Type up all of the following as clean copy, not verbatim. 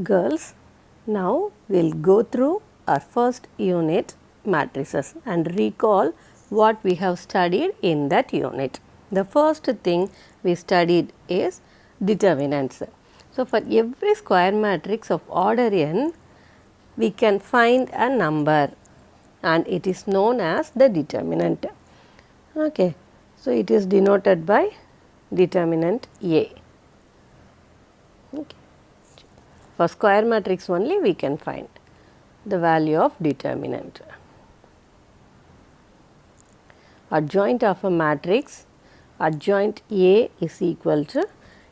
Girls, now we'll go through our first unit, matrices, and recall what we have studied in that unit. The first thing we studied is determinants. So, for every square matrix of order n, we can find a number and it is known as the determinant. Okay. So, it is denoted by determinant A. Okay. For square matrix only we can find the value of determinant. Adjoint of a matrix, adjoint A is equal to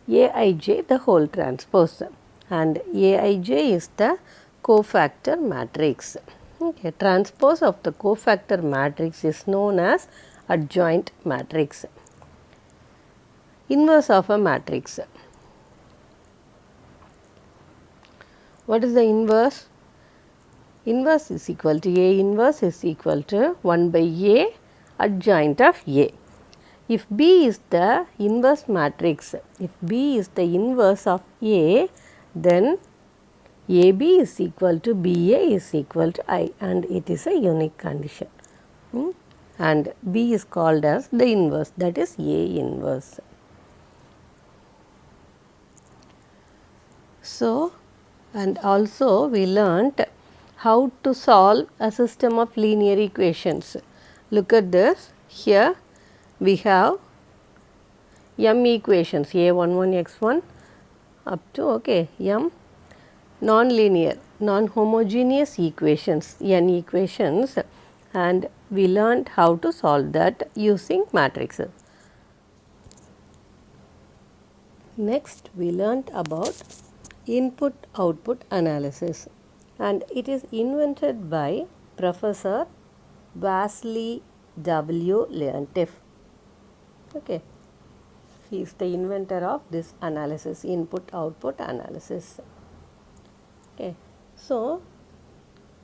Aij the whole transpose, and Aij is the cofactor matrix. Okay. Transpose of the cofactor matrix is known as adjoint matrix. Inverse of a matrix. What is the inverse? Inverse is equal to A inverse is equal to 1 by A adjoint of A. If B is the inverse matrix, if B is the inverse of A, then AB is equal to BA is equal to I, and it is a unique condition. And B is called as the inverse, that is A inverse. So, and also we learnt how to solve a system of linear equations. Look at this. Here we have m equations a11x1 up to m non-linear, non-homogeneous equations, n equations, and we learnt how to solve that using matrices. Next we learnt about input output analysis, and it is invented by Professor Vasily W. Leontief. Okay. He is the inventor of this analysis, input output analysis. Okay. So,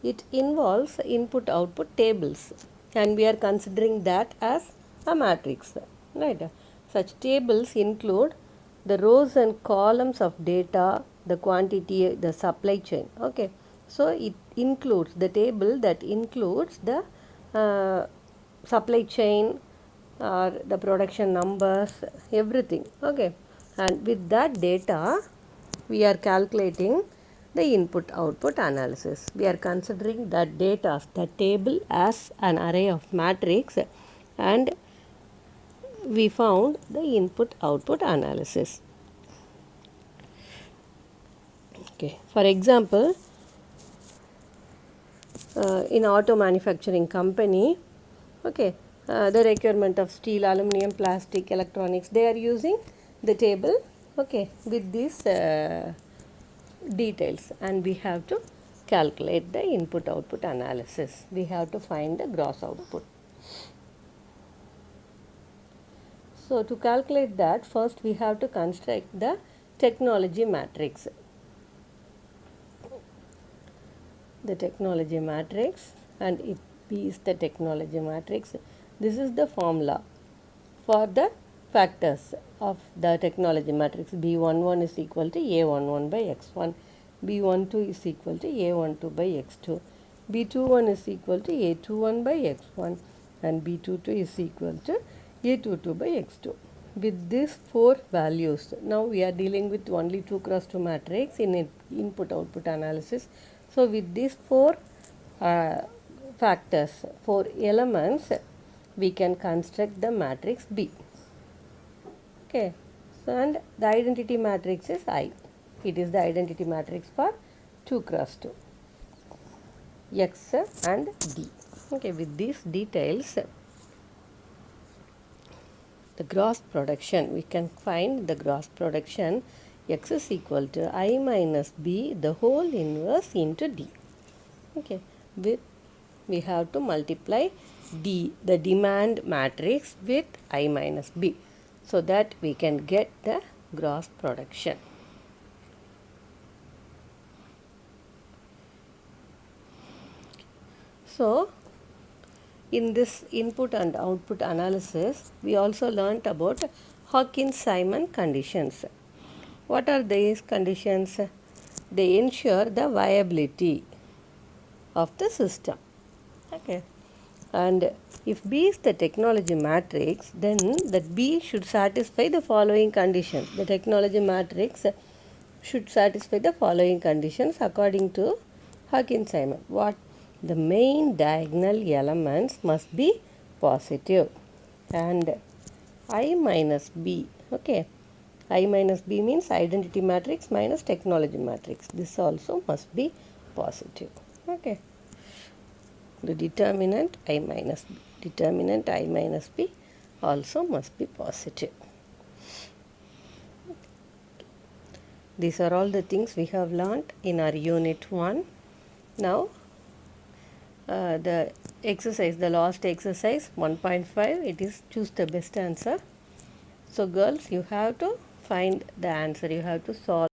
it involves input output tables, and we are considering that as a matrix, right. Such tables include the rows and columns of data, the quantity, the supply chain. Okay. So, it includes the table that includes the supply chain or the production numbers, everything. Okay. And with that data, we are calculating the input output analysis. We are considering that data, the table, as an array of matrix, and we found the input output analysis. Okay. For example, in auto manufacturing company, okay, the requirement of steel, aluminum, plastic, electronics, they are using the table, okay, with these details, and we have to calculate the input output analysis. We have to find the gross output. So, to calculate that, first we have to construct the technology matrix. The technology matrix, and if P is the technology matrix, this is the formula for the factors of the technology matrix. B11 is equal to A11 by x1, B12 is equal to A12 by x2, B21 is equal to A21 by x1, and B22 is equal to A22 by x2. With these four values, now we are dealing with only 2 cross 2 matrix in input output analysis. So, with these four factors, 4 elements, we can construct the matrix B. Okay. So, and the identity matrix is I. It is the identity matrix for 2 cross 2, X and D. Okay. With these details, the gross production, we can find the gross production X is equal to I minus B the whole inverse into D. Okay. With we have to multiply D, the demand matrix, with I minus B, so that we can get the gross production. So, in this input and output analysis, we also learnt about Hawkins-Simon conditions. What are these conditions? they ensure the viability of the system. Okay. And if B is the technology matrix, then that B should satisfy the following conditions. The technology matrix should satisfy the following conditions according to Hakin-Simon. What? The main diagonal elements must be positive, and I minus B. Okay. I minus B means identity matrix minus technology matrix. This also must be positive. Okay. The determinant I minus B. Determinant I minus B also must be positive. These are all the things we have learnt in our unit 1. Now the exercise, the last exercise 1.5, it is choose the best answer. So girls, you have to find the answer. You have to solve